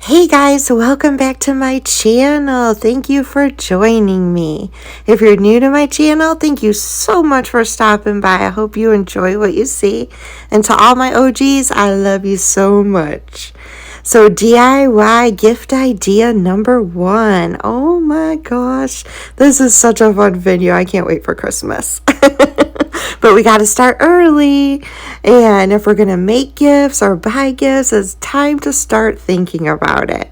Hey guys, welcome back to my channel. Thank you for joining me. If you're new to my channel, thank you so much for stopping by. I hope you enjoy what you see. And to all my OGs, I love you so much. So DIY gift idea number 1. Oh my gosh, this is such a fun video. I can't wait for Christmas. But we got to start early. And if we're going to make gifts or buy gifts, it's time to start thinking about it.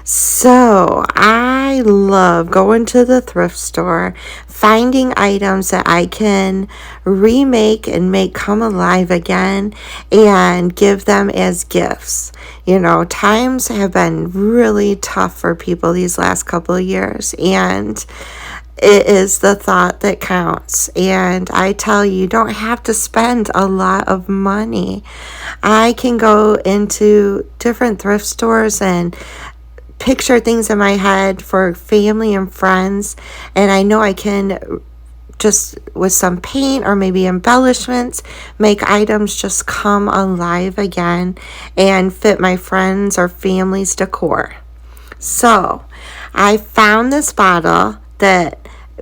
So I love going to the thrift store, finding items that I can remake and make come alive again and give them as gifts. You know, times have been really tough for people these last couple of years, and it is the thought that counts. And I tell you, don't have to spend a lot of money. I can go into different thrift stores and picture things in my head for family and friends, and I know I can just with some paint or maybe embellishments make items just come alive again and fit my friends or family's decor. So I found this bottle that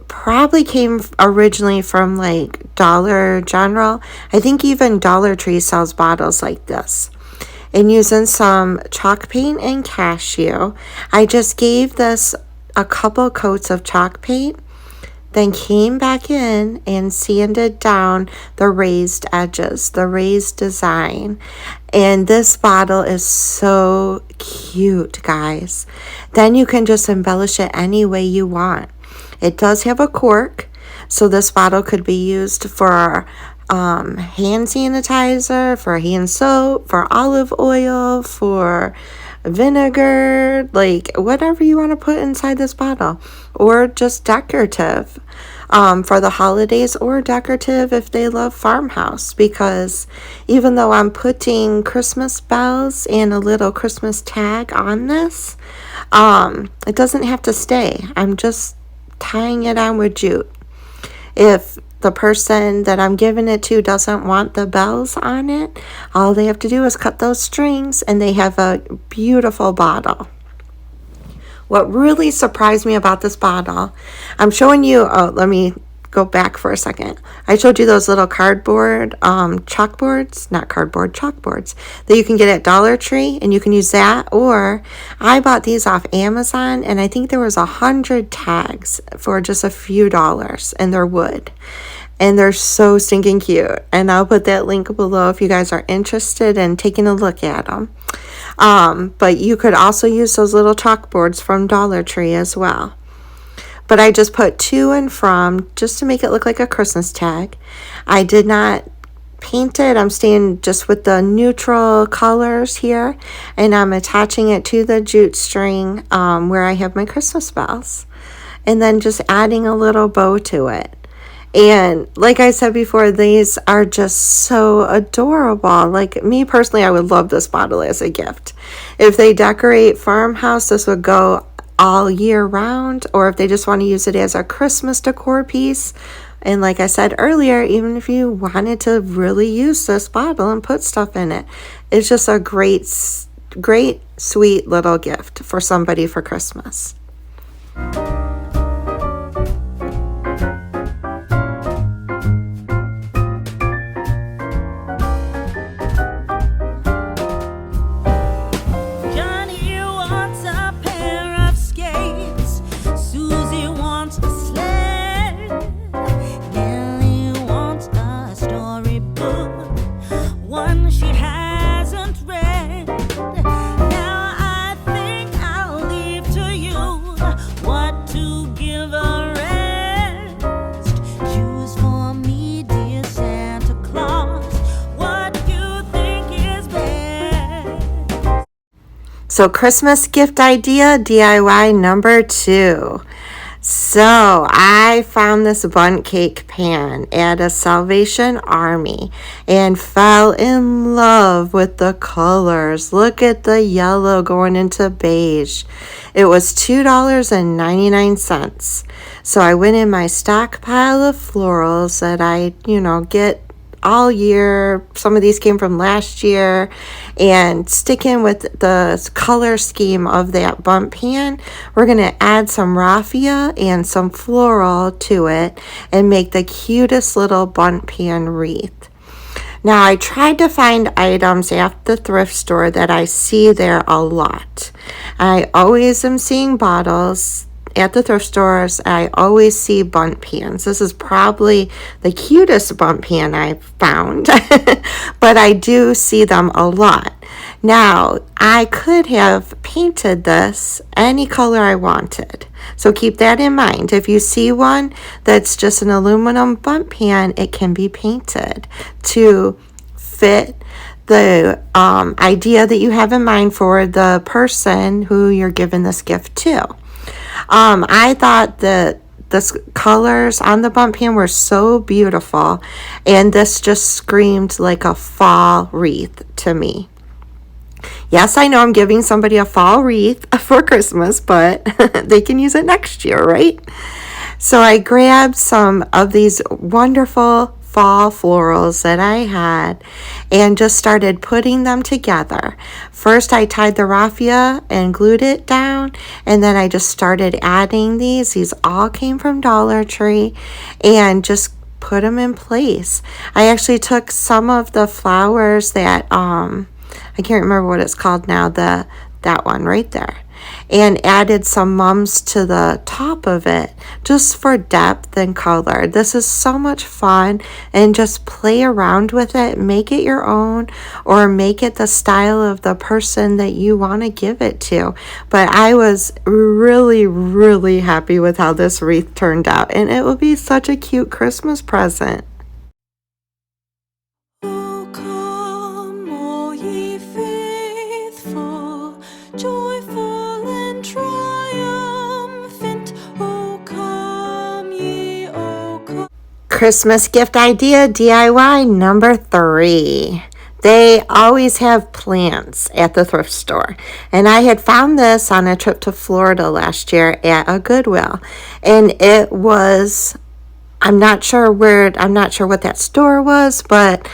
probably came originally from like Dollar General. I think even Dollar Tree sells bottles like this. And using some chalk paint and cashew, I just gave this a couple coats of chalk paint, then came back in and sanded down the raised edges, the raised design. And this bottle is so cute, guys. Then you can just embellish it any way you want. It does have a cork, so this bottle could be used for hand sanitizer, for hand soap, for olive oil, for vinegar, like whatever you want to put inside this bottle, or just decorative for the holidays, or decorative if they love farmhouse, because even though I'm putting Christmas bells and a little Christmas tag on this, it doesn't have to stay. I'm just tying it on with jute. If the person that I'm giving it to doesn't want the bells on it, all they have to do is cut those strings and they have a beautiful bottle. What really surprised me about this bottle, I'm showing you, let me go back for a second. I showed you those little cardboard chalkboards that you can get at Dollar Tree, and you can use that, or I bought these off Amazon, and I think there was 100 tags for just a few dollars, and they're wood. And they're so stinking cute. And I'll put that link below if you guys are interested in taking a look at them. But you could also use those little chalkboards from Dollar Tree as well. But I just put to and from just to make it look like a Christmas tag. I did not paint it. I'm staying just with the neutral colors here. And I'm attaching it to the jute string where I have my Christmas bells. And then just adding a little bow to it. And like I said before, these are just so adorable. Like me personally, I would love this bottle as a gift. If they decorate farmhouse, this would go all year round, or if they just want to use it as a Christmas decor piece. And like I said earlier, even if you wanted to really use this bottle and put stuff in it, it's just a great, sweet little gift for somebody for Christmas. So Christmas gift idea DIY number 2. So I found this Bundt cake pan at a Salvation Army and fell in love with the colors. Look at the yellow going into beige. It was $2.99. So I went in my stockpile of florals that I, get all year. Some of these came from last year. And sticking with the color scheme of that Bundt pan, we're going to add some raffia and some floral to it and make the cutest little Bundt pan wreath. Now, I tried to find items at the thrift store that I see there a lot. I always am seeing bottles at the thrift stores. I always see Bundt pans. This is probably the cutest Bundt pan I've found, but I do see them a lot. Now, I could have painted this any color I wanted. So keep that in mind. If you see one that's just an aluminum Bundt pan, it can be painted to fit the idea that you have in mind for the person who you're giving this gift to. I thought that the colors on the Bundt pan were so beautiful, and this just screamed like a fall wreath to me. Yes, I know I'm giving somebody a fall wreath for Christmas, but they can use it next year, right? So I grabbed some of these wonderful fall florals that I had and just started putting them together. First, I tied the raffia and glued it down, and then I just started adding these. These all came from Dollar Tree, and just put them in place. I actually took some of the flowers that I can't remember what it's called now, that one right there, and added some mums to the top of it just for depth and color. This is so much fun, and just play around with it, make it your own, or make it the style of the person that you want to give it to. But I was really, really happy with how this wreath turned out, and it will be such a cute Christmas present. Christmas gift idea DIY number 3. They always have plants at the thrift store. And I had found this on a trip to Florida last year at a Goodwill. And it was, I'm not sure what that store was, but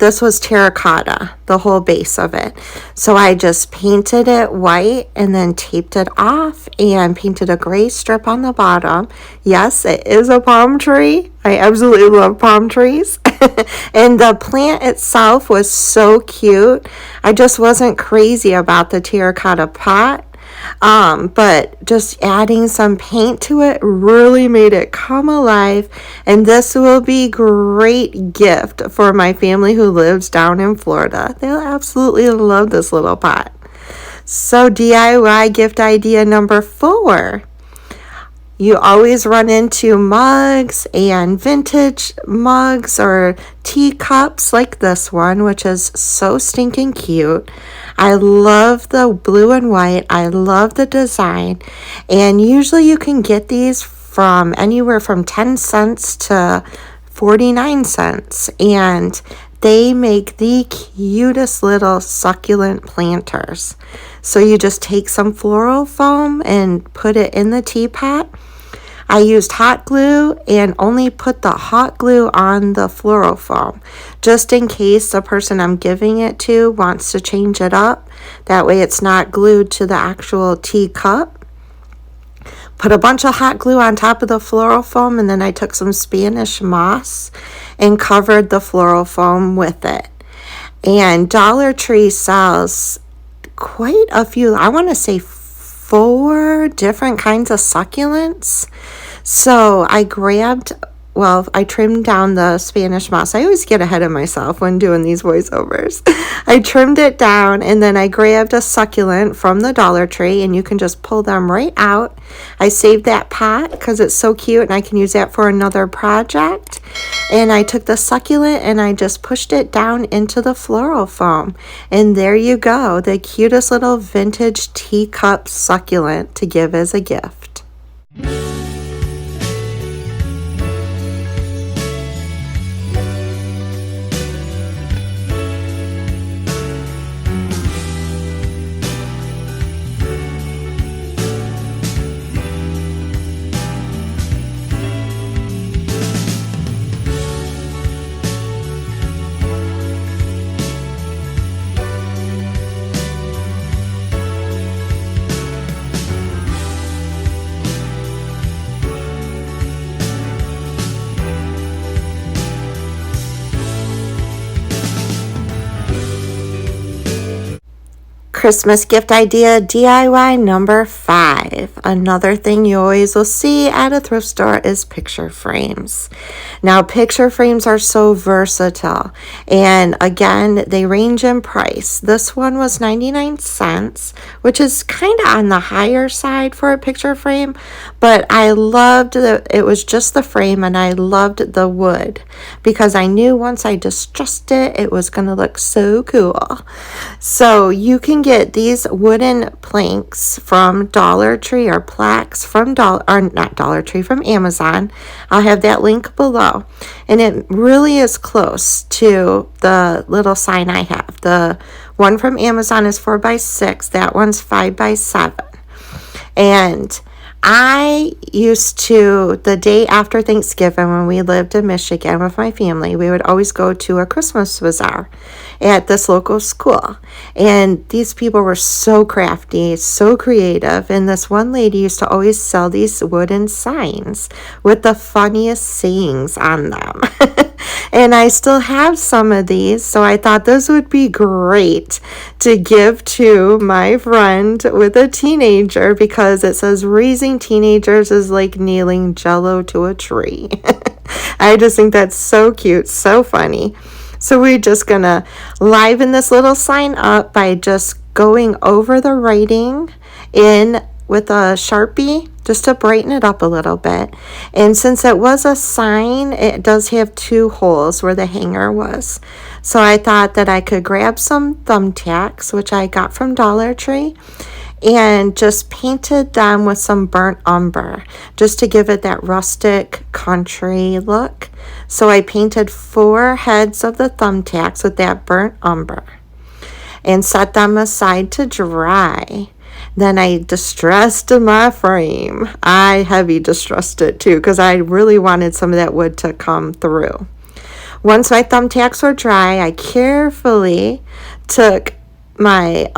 this was terracotta, the whole base of it. So I just painted it white and then taped it off and painted a gray strip on the bottom. Yes, it is a palm tree. I absolutely love palm trees. And the plant itself was so cute. I just wasn't crazy about the terracotta pot. But just adding some paint to it really made it come alive, and this will be great gift for my family who lives down in Florida. They'll absolutely love this little pot. So DIY gift idea number 4. You always run into mugs and vintage mugs or teacups like this one, which is so stinking cute. I love the blue and white. I love the design. And usually you can get these from anywhere from 10 cents to 49 cents. And they make the cutest little succulent planters. So you just take some floral foam and put it in the teapot. I used hot glue and only put the hot glue on the floral foam, just in case the person I'm giving it to wants to change it up. That way it's not glued to the actual teacup. Put a bunch of hot glue on top of the floral foam, and then I took some Spanish moss and covered the floral foam with it. And Dollar Tree sells quite a few, I want to say 4 different kinds of succulents. So I trimmed down the Spanish moss. I always get ahead of myself when doing these voiceovers. I trimmed it down, and then I grabbed a succulent from the Dollar Tree, and you can just pull them right out. I saved that pot because it's so cute, and I can use that for another project. And I took the succulent and I just pushed it down into the floral foam. And there you go, the cutest little vintage teacup succulent to give as a gift. Christmas gift idea DIY number 5. Another thing you always will see at a thrift store is picture frames. Now, picture frames are so versatile, and again, they range in price. This one was 99 cents, which is kind of on the higher side for a picture frame, but I loved it was just the frame, and I loved the wood because I knew once I distressed it, it was going to look so cool. So you can get these wooden planks from Dollar Tree or plaques from from Amazon. I'll have that link below. And it really is close to the little sign I have. The one from Amazon is 4x6. That one's 5x7. And I used to, the day after Thanksgiving when we lived in Michigan with my family, we would always go to a Christmas bazaar at this local school. And these people were so crafty, so creative. And this one lady used to always sell these wooden signs with the funniest sayings on them. And I still have some of these, so I thought this would be great to give to my friend with a teenager because it says raising teenagers is like nailing jello to a tree. I just think that's so cute, so funny. So we're just gonna liven this little sign up by just going over the writing in with a Sharpie just to brighten it up a little bit. And since it was a sign, it does have 2 holes where the hanger was. So I thought that I could grab some thumbtacks, which I got from Dollar Tree, and just painted them with some burnt umber just to give it that rustic country look. So I painted 4 heads of the thumbtacks with that burnt umber and set them aside to dry. Then I distressed my frame. I heavy distressed it too because I really wanted some of that wood to come through. Once my thumbtacks were dry, I carefully took my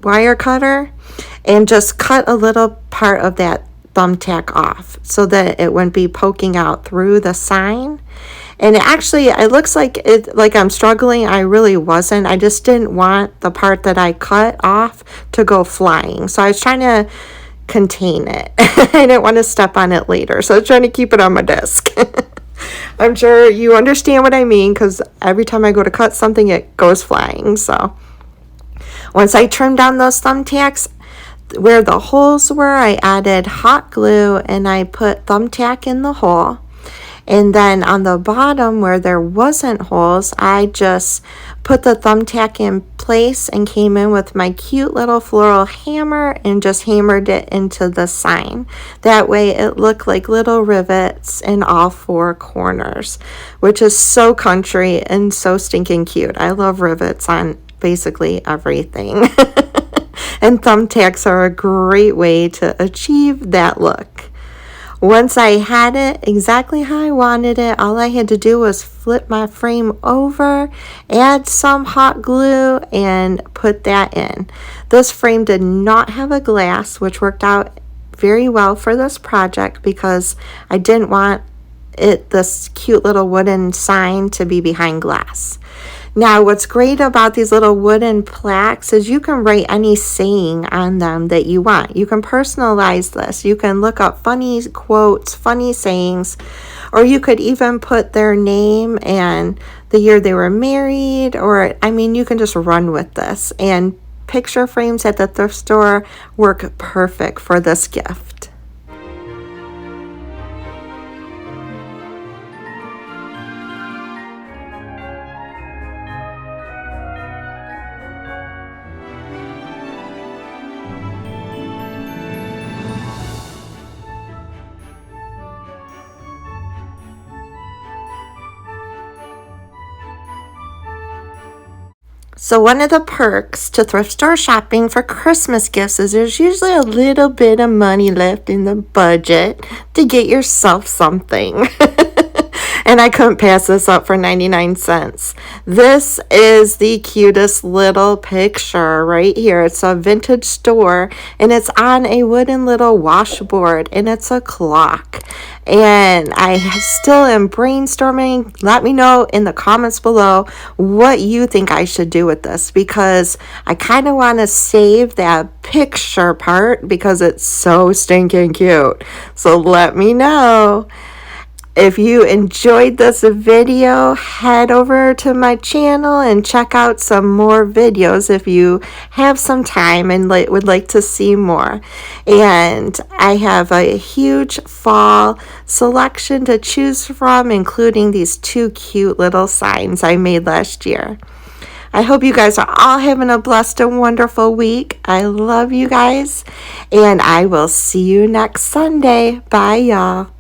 wire cutter and just cut a little part of that thumbtack off so that it wouldn't be poking out through the sign. And it looks like I'm struggling. I really wasn't. I just didn't want the part that I cut off to go flying. So I was trying to contain it. I didn't want to step on it later. So I was trying to keep it on my desk. I'm sure you understand what I mean because every time I go to cut something, it goes flying. So once I trimmed down those thumbtacks, where the holes were, I added hot glue and I put thumbtack in the hole. And then on the bottom where there wasn't holes, I just put the thumbtack in place and came in with my cute little floral hammer and just hammered it into the sign. That way it looked like little rivets in all 4 corners, which is so country and so stinking cute. I love rivets on basically everything. And thumbtacks are a great way to achieve that look. Once I had it exactly how I wanted it, all I had to do was flip my frame over, add some hot glue, and put that in. This frame did not have a glass, which worked out very well for this project because I didn't want this cute little wooden sign to be behind glass. Now, what's great about these little wooden plaques is you can write any saying on them that you want. You can personalize this. You can look up funny quotes, funny sayings, or you could even put their name and the year they were married, you can just run with this. And picture frames at the thrift store work perfect for this gift. So one of the perks to thrift store shopping for Christmas gifts is there's usually a little bit of money left in the budget to get yourself something. And I couldn't pass this up for 99 cents. This is the cutest little picture right here. It's a vintage store, and it's on a wooden little washboard, and it's a clock. And I still am brainstorming. Let me know in the comments below what you think I should do with this, because I kind of want to save that picture part because it's so stinking cute. So let me know. If you enjoyed this video, head over to my channel and check out some more videos if you have some time and would like to see more. And I have a huge fall selection to choose from, including these 2 cute little signs I made last year. I hope you guys are all having a blessed and wonderful week. I love you guys, and I will see you next Sunday. Bye, y'all.